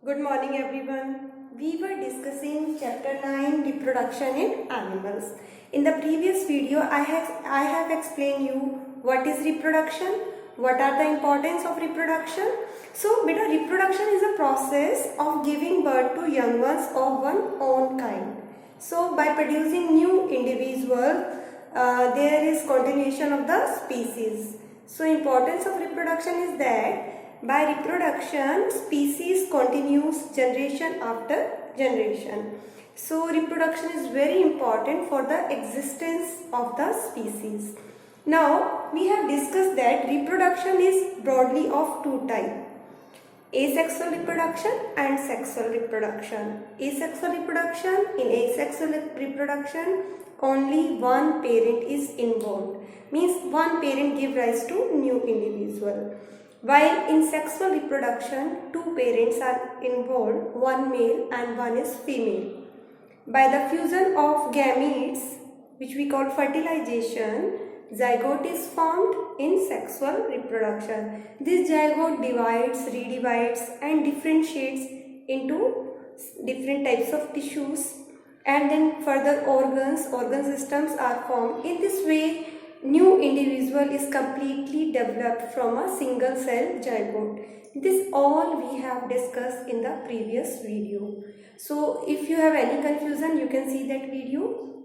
Good morning everyone. We were discussing chapter 9 reproduction in animals. In the previous video I have explained you what is reproduction, what are the importance of reproduction. So beta, reproduction is a process of giving birth to young ones of one own kind. So by producing new individual there is continuation of the species. So importance of reproduction is that by reproduction, species continues generation after generation. So reproduction is very important for the existence of the species. Now we have discussed that reproduction is broadly of two types: asexual reproduction and sexual reproduction. Asexual reproduction, in asexual reproduction only one parent is involved, means one parent give rise to new individual. While in sexual reproduction, two parents are involved, one male and one is female. By the fusion of gametes, which we call fertilization, zygote is formed in sexual reproduction. This zygote divides, redivides and differentiates into different types of tissues, and then further organ systems are formed. In this way, new individual is completely developed from a single cell zygote. This all we have discussed in the previous video. So if you have any confusion, you can see that video.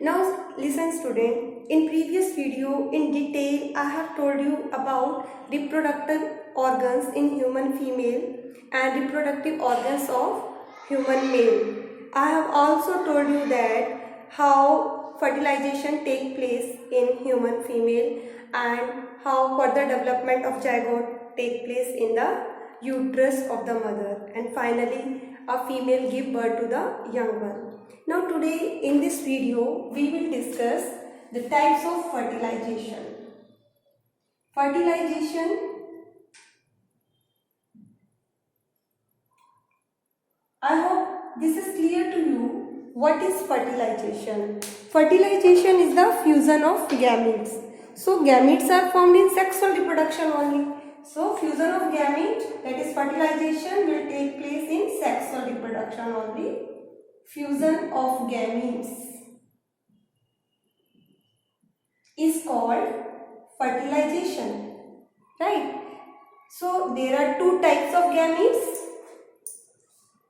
Now listen student, in previous video in detail I have told you about reproductive organs in human female and reproductive organs of human male. I have also told you that how fertilization take place in human female and how further development of zygote take place in the uterus of the mother, and finally a female give birth to the young one. Now today in this video we will discuss the types of fertilization. I hope this is clear to you. What is fertilization? Fertilization is the fusion of gametes. So gametes are formed in sexual reproduction only. So fusion of gametes, that is fertilization, will take place in sexual reproduction only. Fusion of gametes is called fertilization, right? So there are two types of gametes: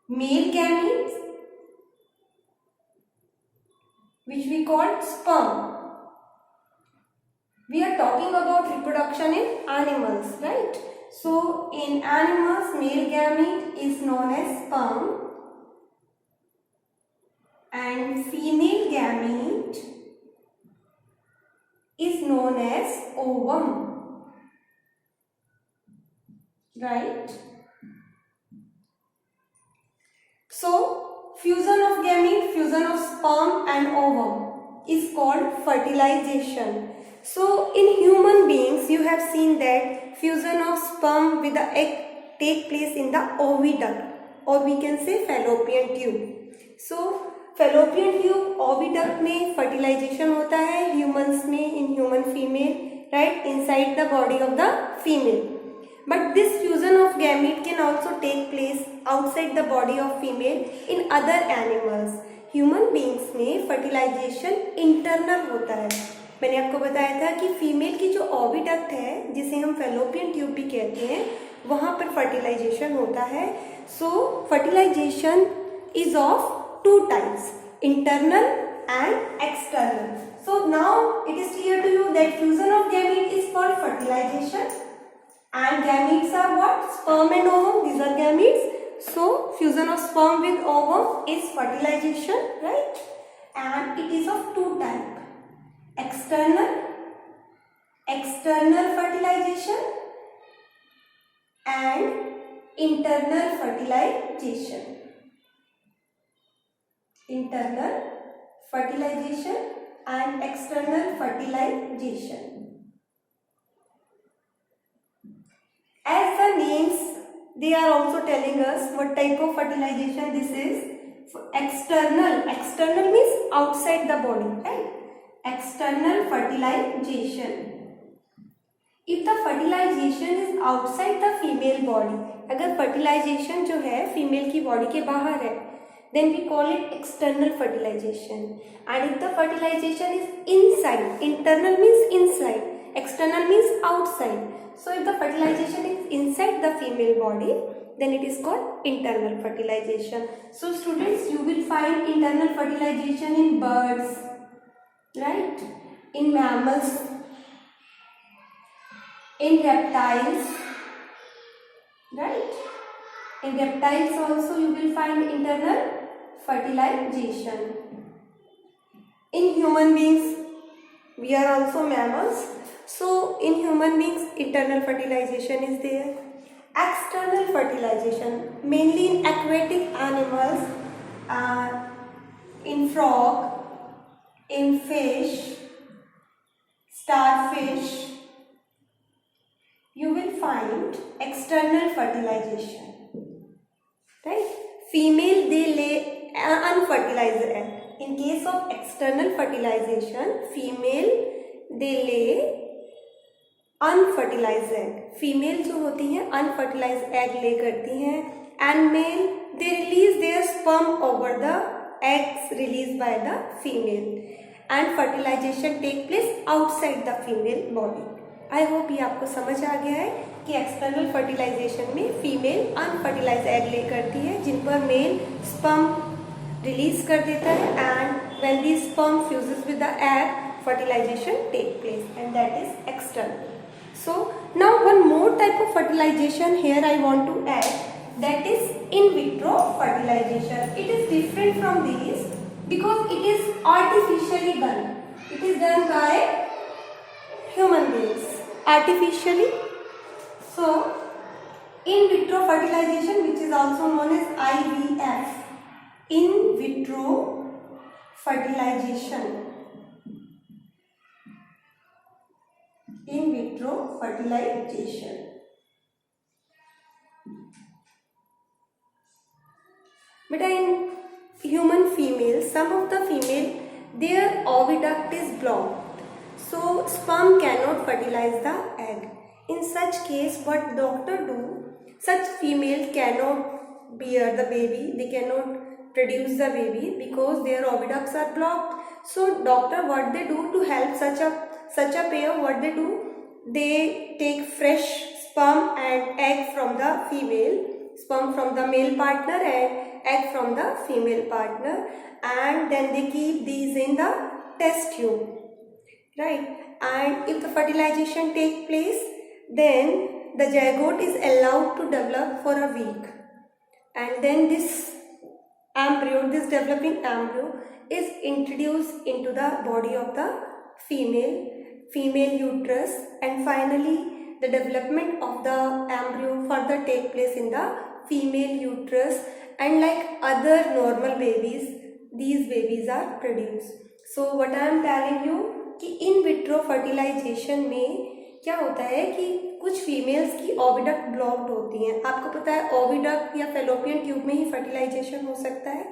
male gametes, which we call sperm. We are talking about reproduction in animals, right? So in animals, male gamete is known as sperm and female gamete is known as ovum, right? So fusion of gamete, fusion of sperm and ovum is called fertilization. So in human beings you have seen that fusion of sperm with the egg take place in the oviduct, or we can say fallopian tube. So fallopian tube, oviduct में fertilization होता है humans में, in human female, right, inside the body of the female. But this fusion of gamete can also take place outside the body of female in other animals. Human beings में fertilization internal होता है. मैंने आपको बताया था कि female की जो ओविडक्ट है, जिसे हम फैलोपियन ट्यूब भी कहते हैं, वहाँ पर फर्टिलाइजेशन होता है. So fertilization is of two types, internal and external. So now it is clear to you that fusion of gamete is called fertilization and gametes are what? Sperm and ovum, these are gametes. So fusion of sperm with ovum is fertilization, right? And it is of two types: external fertilization and internal fertilization. Internal fertilization and external fertilization. As the names, they are also telling us what type of fertilization this is. External means outside the body, right? External fertilization. If the fertilization is outside the female body, अगर fertilization जो है female की body के बाहर है, then we call it external fertilization. And if the fertilization is inside, internal means inside, external means outside. So if the fertilization is inside the female body, then it is called internal fertilization. So students, you will find internal fertilization in birds, right, in mammals, in reptiles, right, in reptiles also you will find internal fertilization. In human beings, we are also mammals, so in human beings internal fertilization is there. External fertilization mainly in aquatic animals, in frog, in fish, starfish, you will find external fertilization, right? Female, they lay unfertilized egg. In case of external fertilization, female they lay unfertilized egg. Female जो होती हैं unfertilized egg lay करती हैं, and male they release their sperm over the eggs released by the female, and fertilization take place outside the female body. I hope ये आपको समझ आ गया है कि एक्सटर्नल फर्टिलाइजेशन में फीमेल अनफर्टिलाइज एग ले करती है, जिन पर मेल स्पर्म रिलीज कर देता है, and when the sperm fuses with the egg, fertilization take place, and that is external. So now one more type of fertilization here I want to add, that is in vitro fertilization. It is different from these because it is artificially done. It is done by human beings artificially. So in vitro fertilization, which is also known as IVF, in vitro fertilization, in vitro fertilization. But in human female, some of the female, their oviduct is blocked, so sperm cannot fertilize the egg. In such case, what doctor do? Such female cannot bear the baby, they cannot produce the baby because their oviducts are blocked. So doctor, what they do to help such a pair, what they do? They take fresh sperm and egg from the female, sperm from the male partner and egg from the female partner, and then they keep these in the test tube, right? And if the fertilization take place, then the zygote is allowed to develop for a week, and then this embryo, this developing embryo, is introduced into the body of the female uterus, and finally the development of the embryo further take place in the female uterus, and like other normal babies, these babies are produced. So what I am telling you कि in vitro fertilisation में क्या होता है कि कुछ females की oviduct blocked होती हैं. आपको पता है ओविडक्ट या फेलोपियन ट्यूब में ही फर्टिलाइजेशन हो सकता है.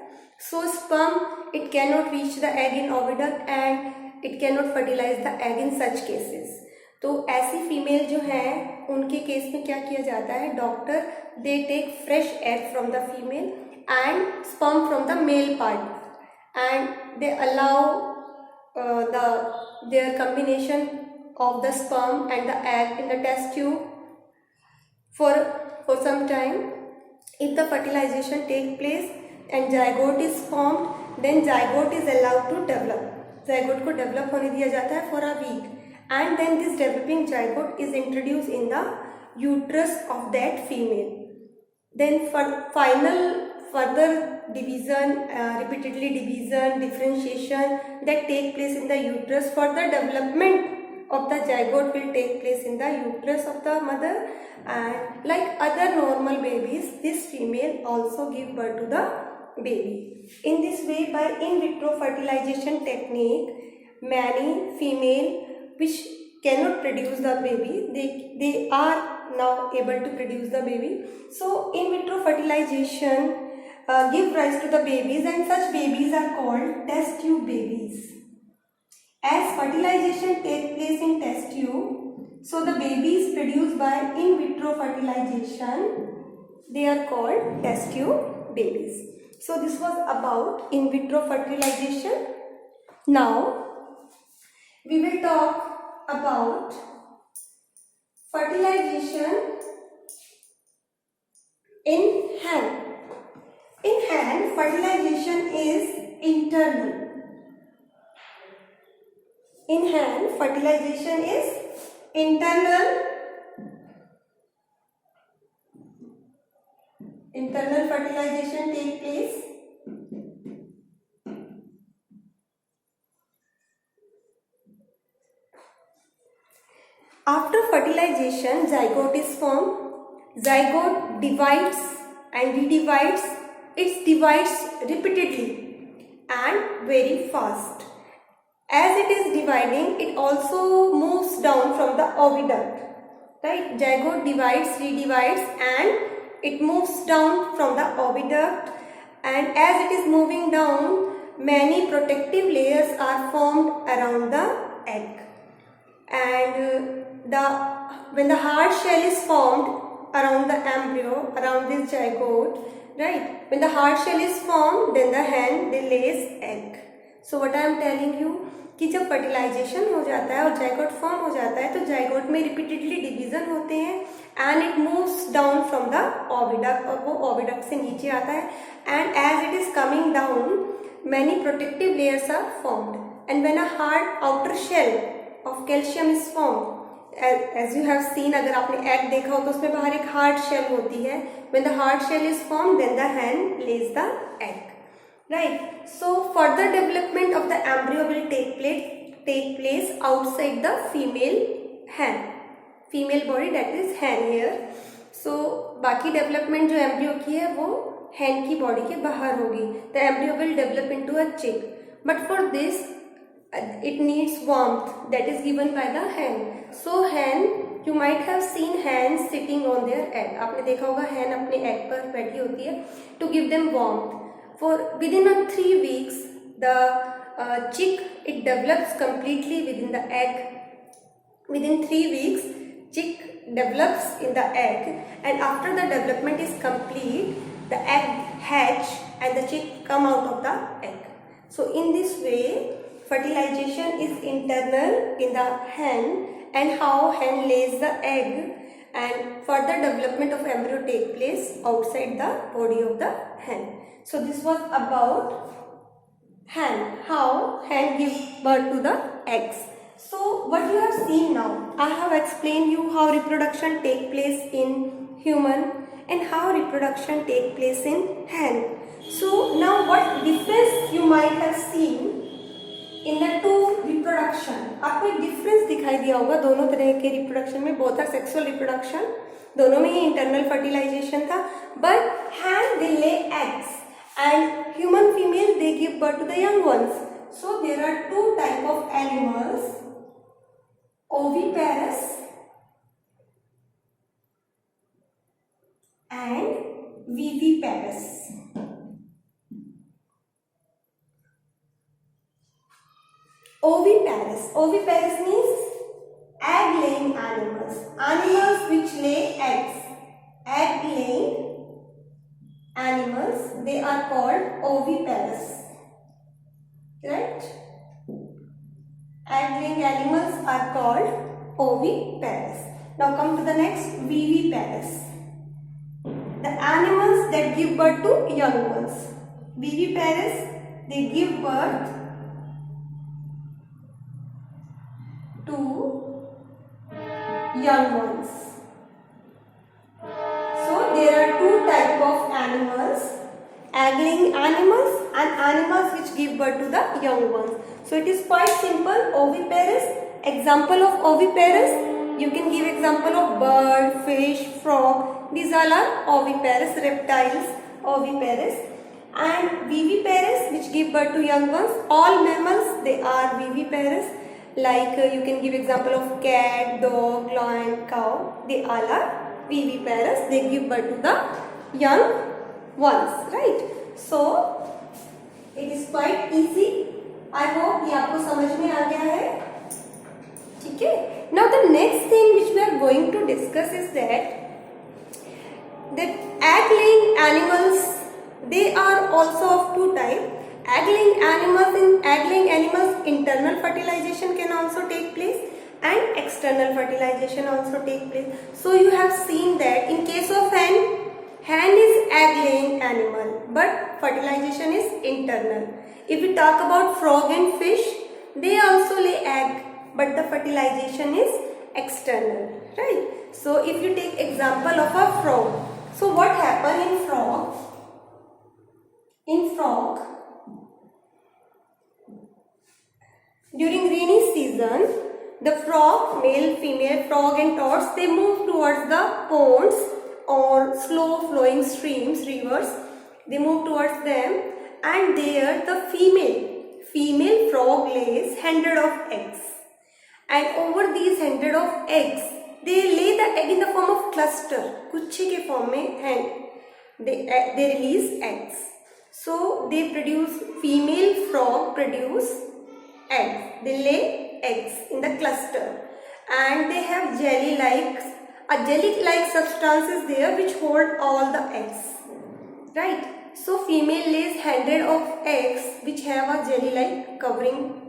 So sperm it can not reach the egg in oviduct and it can not fertilize the egg in such cases. तो ऐसी फीमेल जो हैं उनके केस में क्या किया जाता है, doctor they take fresh egg from the female and sperm from the male part and they allow their combination of the sperm and the egg in the test tube for some time. If the fertilization take place and zygote is formed, then zygote is allowed to develop. Zygote को develop होने दिया जाता है for a week, and then this developing zygote is introduced in the uterus of that female. Then for further division, repeatedly division, differentiation that take place in the uterus. Further development of the zygote will take place in the uterus of the mother, and like other normal babies, this female also give birth to the baby. In this way, by in vitro fertilization technique, many female which cannot produce the baby, they are now able to produce the baby. So in vitro fertilization give rise to the babies, and such babies are called test tube babies. As fertilization takes place in test tube, So the babies produced by in vitro fertilization, they are called test tube babies. So this was about in vitro fertilization. Now we will talk about fertilization in hand. In hand, fertilization is internal. In hand, fertilization is internal. Internal fertilization takes place. After fertilization, zygote is formed. Zygote divides and redivides. It divides repeatedly and very fast. As it is dividing, it also moves down from the oviduct. Right? Zygote divides, redivides, and it moves down from the oviduct. And as it is moving down, many protective layers are formed around the egg. And when the hard shell is formed around the embryo, around this zygote, right? When the hard shell is formed, then the hen they lays egg. So what I am telling you कि जब fertilisation हो जाता है और zygote form हो जाता है तो जाइगोट में रिपीटेडली डिवीजन होते हैं and it moves down from the oviduct और वो ओविडक्ट से नीचे आता है and as it is coming down many protective layers are formed and when a hard outer shell of calcium is formed as you have seen, अगर आपने egg देखा हो तो उसमें बाहर एक हार्ड शेल होती है. When the hard shell is formed then the hen lays the egg. Right. So further development of the embryo will take place outside the female hen, female body, that is hen here. So बाकी development जो embryo की है वो hen की body के बाहर होगी. The embryo will develop into a chick, but for this it needs warmth that is given by the hen. So hen, you might have seen hens sitting on their egg. आपने देखा होगा hen अपने egg पर बैठी होती है to give them warmth. For within 3 weeks, the chick it develops completely within the egg. Within 3 weeks, chick develops in the egg, and after the development is complete, the egg hatch and the chick come out of the egg. So in this way, fertilization is internal in the hen, and how hen lays the egg, and further development of embryo take place outside the body of the hen. So this was about hen, how hen gives birth to the eggs. So what you have seen now, I have explained you how reproduction take place in human and how reproduction take place in hen. So now what difference you might have seen in the two reproduction. आपको एक difference दिखाई दिया होगा दोनों तरह के reproduction में. both are sexual reproduction, दोनों में ही internal fertilization था, but hen they lay eggs and human female they give birth to the young ones. So there are two type of animals, oviparous and viviparous. Oviparous means egg laying animals, animals which lay eggs. Egg laying animals, they are called oviparous, right? Egg laying animals are called oviparous. Now come to the next, viviparous. The animals that give birth to young ones. Viviparous, they give birth to young ones. There are two type of animals, egg-laying animals and animals which give birth to the young ones. So it is quite simple. Oviparous, example of oviparous, you can give example of bird, fish, frog. These all are oviparous, reptiles, oviparous. And viviparous which give birth to young ones. All mammals they are viviparous. Like you can give example of cat, dog, lion, cow. They all are viviparous, they give birth to the young ones, right? So it is quite easy. I hope ये आपको समझ में आ गया है. ठीक है. Now the next thing which we are going to discuss is that egg laying animals, they are also of two types. Egg laying animals internal fertilization can also take place and external fertilization also take place. So you have seen that in case of hen is egg laying animal but fertilization is internal. If we talk about frog and fish, they also lay egg but the fertilization is external, right? So if you take example of a frog, so what happen in frog? In frog, during rainy season, the frog, male, female, frog and toads, they move towards the ponds or slow flowing streams, rivers. They move towards them, and there the female frog lays 100 of eggs. And over these 100 of eggs, they lay the egg in the form of cluster, गुच्छे के form में, and they release eggs. So they produce, female frog produce eggs. They lay eggs in the cluster, and they have jelly-like substances there which hold all the eggs, right? So female lays 100 of eggs which have a jelly-like covering,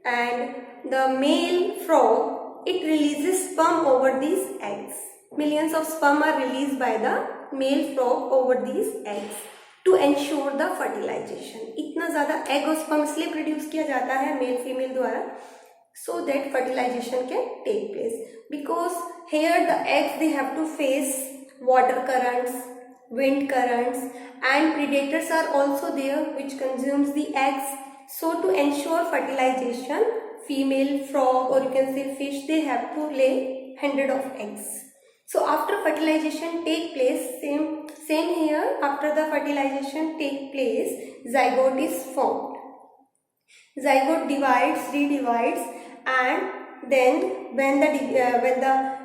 and the male frog, it releases sperm over these eggs. Millions of sperm are released by the male frog over these eggs to ensure the fertilization. इतना ज़्यादा egg और sperm इसलिए produce किया जाता है male female द्वारा, so that fertilization can take place. Because here the eggs, they have to face water currents, wind currents, and predators are also there which consumes the eggs. So to ensure fertilization, female frog, or you can say fish, they have to lay 100 of eggs. So after fertilization take place, same here, after the fertilization take place, zygote is formed. Zygote divides, redivides, and then when the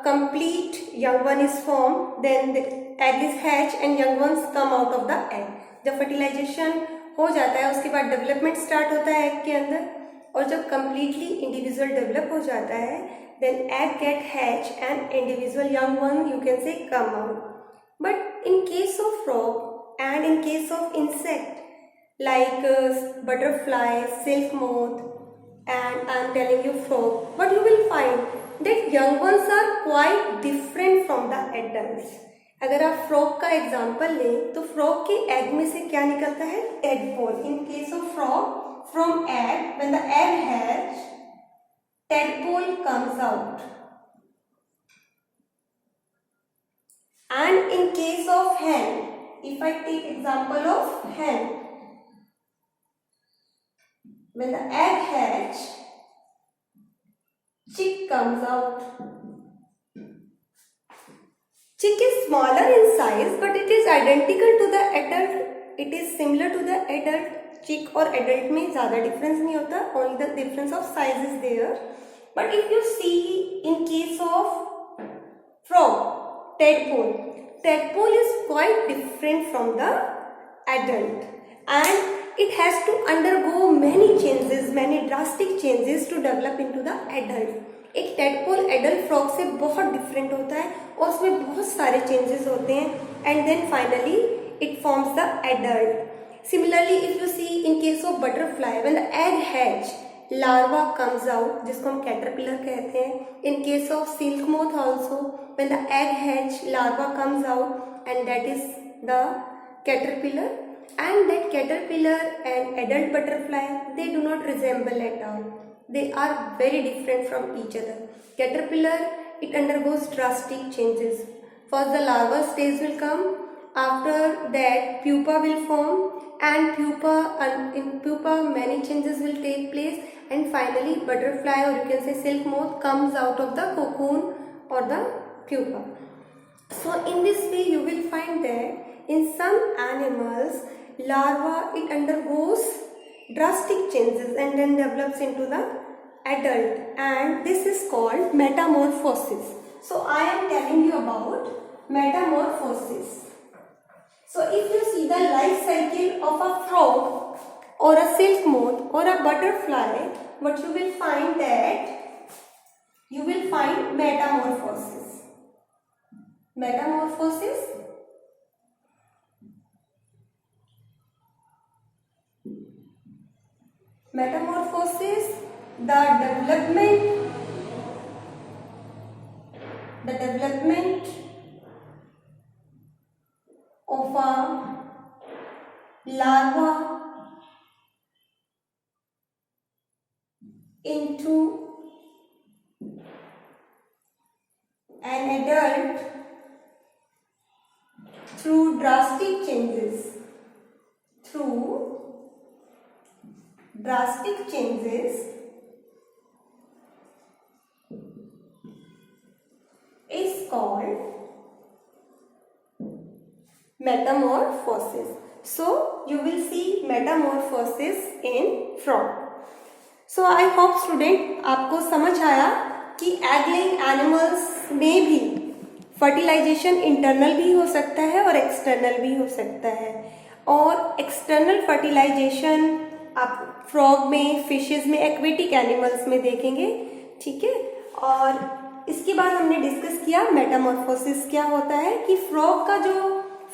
complete young one is formed, then the egg is hatched and young ones come out of the egg. जब fertilization हो जाता है, उसके बाद development start होता है egg के अंदर, और जब completely individual develop हो जाता है, then egg get hatched and individual young one, you can say, come out. But in case of frog and in case of insect like butterfly, silk moth, and I am telling you frog, what you will find that young ones are quite different from the adults. अगर आप frog का example लें तो frog के egg में से क्या निकलता है? Tadpole. In case of frog, from egg, when the egg hatch, tadpole comes out. And in case of hen, if I take example of hen, when the egg hatch, chick comes out. Chick is smaller in size, but it is identical to the adult. It is similar to the adult. Chick और adult में ज़्यादा difference नहीं होता, only the difference of size is there. But if you see in case of frog, tadpole is quite different from the adult, and it has to undergo many changes, many drastic changes to develop into the adult. एक tadpole adult frog से बहुत different होता है और उसमें बहुत सारे changes होते हैं, and then finally it forms the adult. Similarly, if you see in case of butterfly, when the egg hatch, larva comes out, जिसको हम caterpillar कहते हैं. In case of silk moth also, when the egg hatch, larva comes out, and that is the caterpillar. And that caterpillar and adult butterfly, they do not resemble at all. They are very different from each other. Caterpillar, it undergoes drastic changes. First the larva stage will come, after that pupa will form, and in pupa many changes will take place, and finally butterfly, or you can say silk moth, comes out of the cocoon or the pupa. So in this way you will find that in some animals, larva, it undergoes drastic changes and then develops into the adult, and this is called metamorphosis. So I am telling you about metamorphosis. So if you see the life cycle of a frog or a silk moth or a butterfly, what you will find that you will find metamorphosis. Metamorphosis the development of a larva into an adult through drastic changes is called metamorphosis. So you will see metamorphosis in frog. So I hope student आपको समझ आया कि egg laying animals में भी fertilisation internal भी हो सकता है और एक्सटर्नल भी हो सकता है, और एक्सटर्नल फर्टिलाइजेशन आप फ्रॉग में, फिशेस में, एक्वेटिक एनिमल्स में देखेंगे, ठीक है। और इसके बाद हमने डिस्कस किया मेटामॉर्फोसिस क्या होता है, कि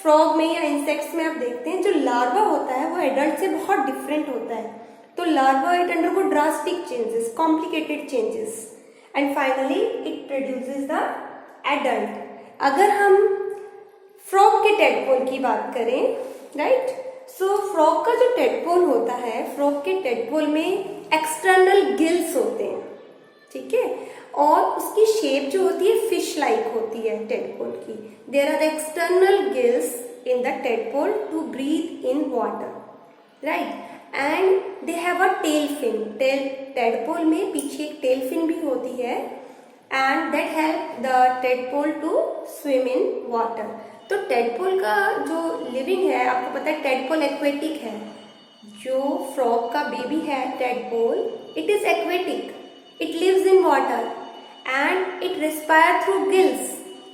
फ्रॉग में या इंसेक्ट्स में आप देखते हैं जो लार्वा होता है वो एडल्ट से बहुत डिफरेंट होता है। तो larva it undergo drastic changes, complicated changes, and finally it produces the adult. अगर हम फ्रॉग के टेडपोल की बात करें, राइट, सो फ्रॉग का जो टेडपोल होता है, फ्रॉग के टेडपोल में एक्सटर्नल गिल्स होते हैं, ठीक है, और उसकी शेप जो होती है फिश लाइक होती है टेडपोल की। There are external gills in the tadpole to breathe in water, right, and they have a tail fin. Tadpole में पीछे एक टेल फिन भी होती है, and that help the tadpole to swim in water. तो tadpole का जो living है, आपको पता है टेडपोल एक्वेटिक है। जो फ्रॉग का बेबी है tadpole, it is aquatic, it lives in water and it respires through gills.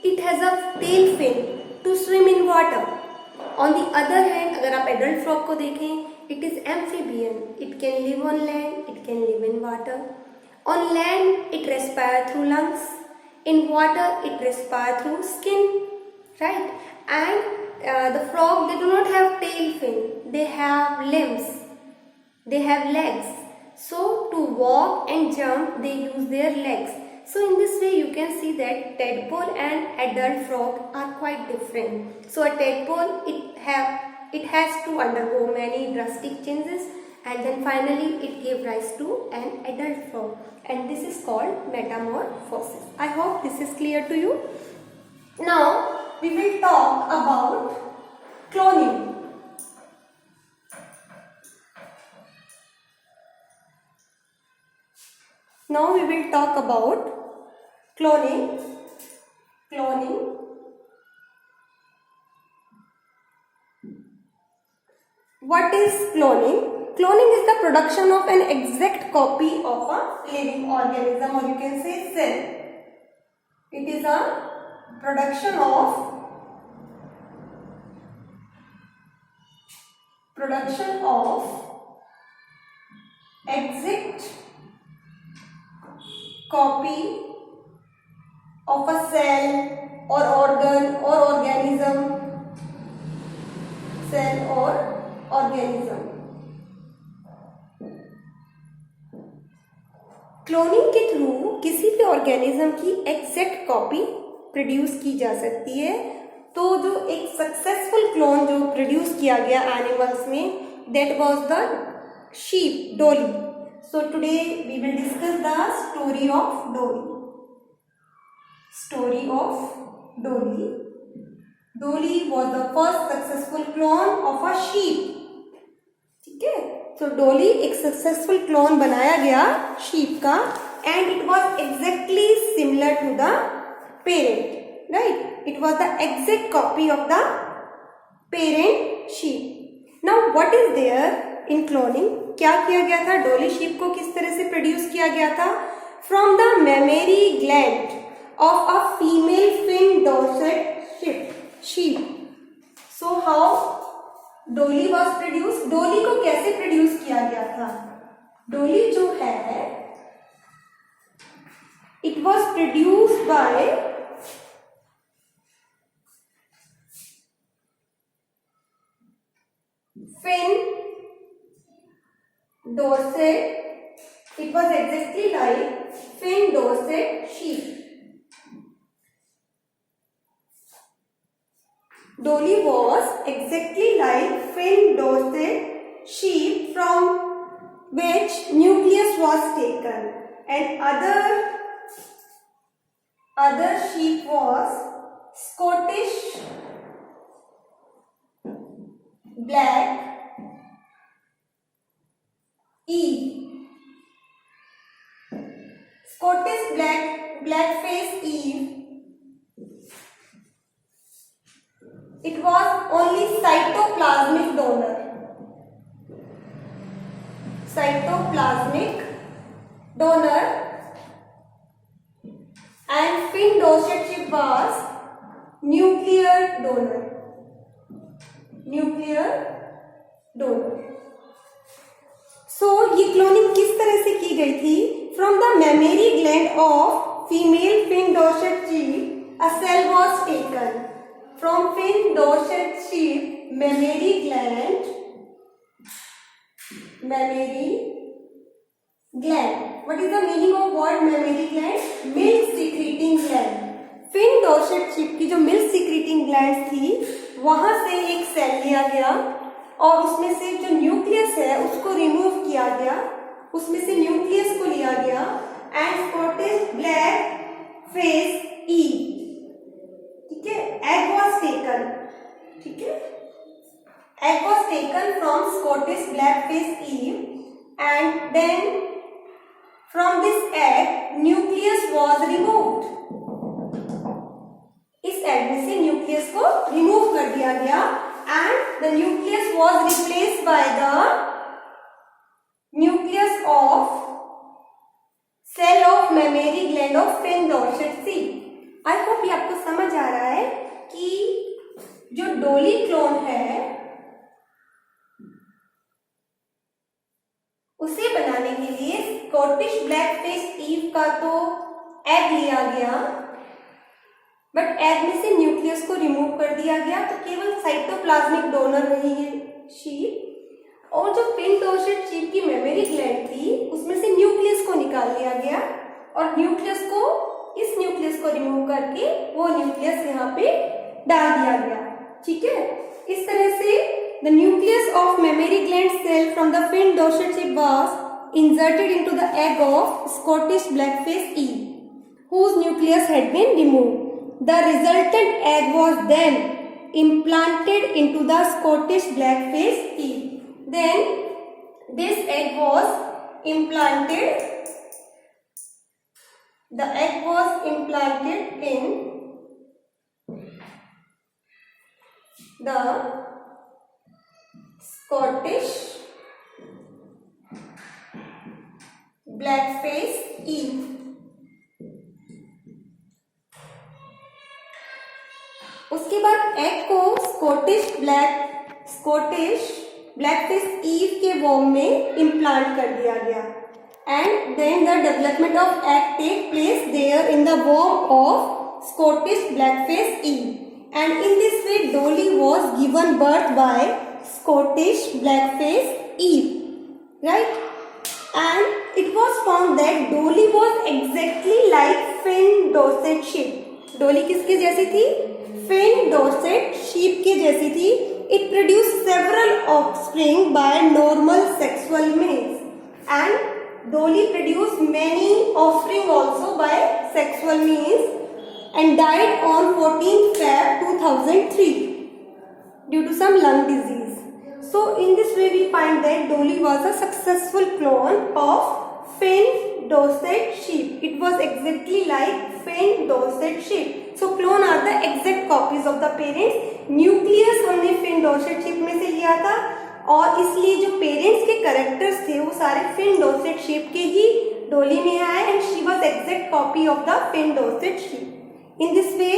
It has a tail fin to swim in water. On the other hand, अगर आप adult frog को देखें, it is amphibian. It can live on land, it can live in water. On land, it respires through lungs. In water, it respires through skin, right? And the frog, they do not have tail fin. They have limbs. They have legs. So to walk and jump, they use their legs. So in this way you can see that tadpole and adult frog are quite different. So a tadpole, it has to undergo many drastic changes, and then finally it gives rise to an adult frog, and this is called metamorphosis. I hope this is clear to you. Now we will talk about cloning. Now we will talk about cloning. What is cloning? Cloning is the production of an exact copy of a living organism, or you can say cell. It is a production of exact copy of a cell or organ or organism, cloning के through किसी भी organism की exact copy produce की जा सकती है। तो जो एक सक्सेसफुल क्लोन जो प्रोड्यूस किया गया एनिमल्स में, दैट वाज द शीप, डोली। So today we will discuss the story of Dolly. Dolly was the first successful clone of a sheep. ठीक है, so Dolly एक successful clone बनाया गया sheep का, and it was exactly similar to the parent, right? It was the exact copy of the parent sheep. Now what is there in cloning? क्या किया गया था? डोली शीप को किस तरह से प्रोड्यूस किया गया था? From the mammary gland of a female Finn Dorset sheep. So how Dolly was produce? Dolly को कैसे प्रोड्यूस किया गया था? डोली जो है, It was produced by Finn Dorset. It was exactly like Finn Dorset sheep. Dolly was exactly like Finn Dorset sheep from which nucleus was taken, and other sheep was Scottish Black Eve. Scottish Blackface Eve. It was only cytoplasmic donor. Cytoplasmic donor, and Finn Dorset sheep was nuclear donor. Nuclear donor. So ये cloning किस तरह से की गई थी? From the mammary gland of female Finn Dorset sheep, a cell was taken. From Finn Dorset sheep mammary gland. What is the meaning of word mammary gland? Milk secreting gland. Finn Dorset sheep की जो milk secreting glands थी, वहां से एक cell लिया गया और उसमें से जो न्यूक्लियस है उसको रिमूव किया गया, उसमें से न्यूक्लियस को लिया गया and Scottish Blackface ewe, ठीक है, एग वॉज टेकन, ठीक है, egg was taken from Scottish Blackface ewe and then from this egg nucleus was removed. इस एग में से न्यूक्लियस को रिमूव कर दिया गया and the nucleus was replaced by the nucleus of cell of mammary gland of Finn Dorset sheep. I hope ये आपको समझ आ रहा है कि जो डोली क्लोन है उसे बनाने के लिए स्कॉटिश ब्लैक फेस ईव का तो एग लिया गया, बट एग में से न्यूक्लियस को रिमूव कर दिया गया, तो केवल साइटोप्लाज्मिक डोनर रही है शीप, और जो फिन डोर्सेट शीप की मेमोरी ग्लैंड थी उसमें से न्यूक्लियस को निकाल लिया गया और इस न्यूक्लियस को रिमूव करके वो न्यूक्लियस यहाँ पे डाल दिया गया, ठीक है. इस तरह से the nucleus of memory gland cell from the Finn Dorset sheep was inserted into the egg of Scottish Blackface ewe, whose nucleus had been removed. The resultant egg was then implanted into the Scottish blackface eel. Then this egg was implanted. The egg was implanted in the Scottish blackface eel. उसके बाद egg को Scottish blackfish ewe के वॉर्म में implant कर दिया गया and then the development of egg take place there in the वॉर्म of Scottish blackfish ewe and in this way Dolly was given birth by Scottish blackfish ewe, right. And it was found that Dolly was exactly like Finn Dorset sheep. Dolly किसकी जैसी थी? Fin Dorset sheep के जैसी थी. It produce several offspring by normal sexual males and Dolly produce many offspring also by sexual males and died on 14 Feb 2003 due to some lung disease. So in this way we find that Dolly was a successful clone of Finn Dorset sheep. It was exactly like Finn Dorset sheep. So clone are the exact copies of the parents. Nucleus हमने fin Dorset sheep में से लिया था और इसलिए जो parents के characters थे वो सारे फिन डोर्सेट शीप के ही डोली में आए and she was exact copy of the Finn Dorset sheep. In this way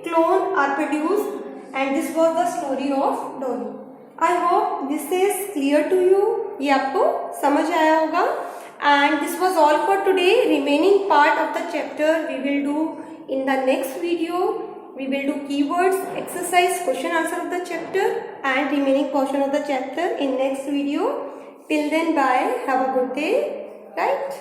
clone are produced and this was the story of Dolly. I hope this is clear to you. ये आपको समझ आया होगा. And this was all for today. Remaining part of the chapter we will do in the next video. We will do keywords, exercise, question answer of the chapter and remaining portion of the chapter in next video. Till then, bye. Have a good day. Right?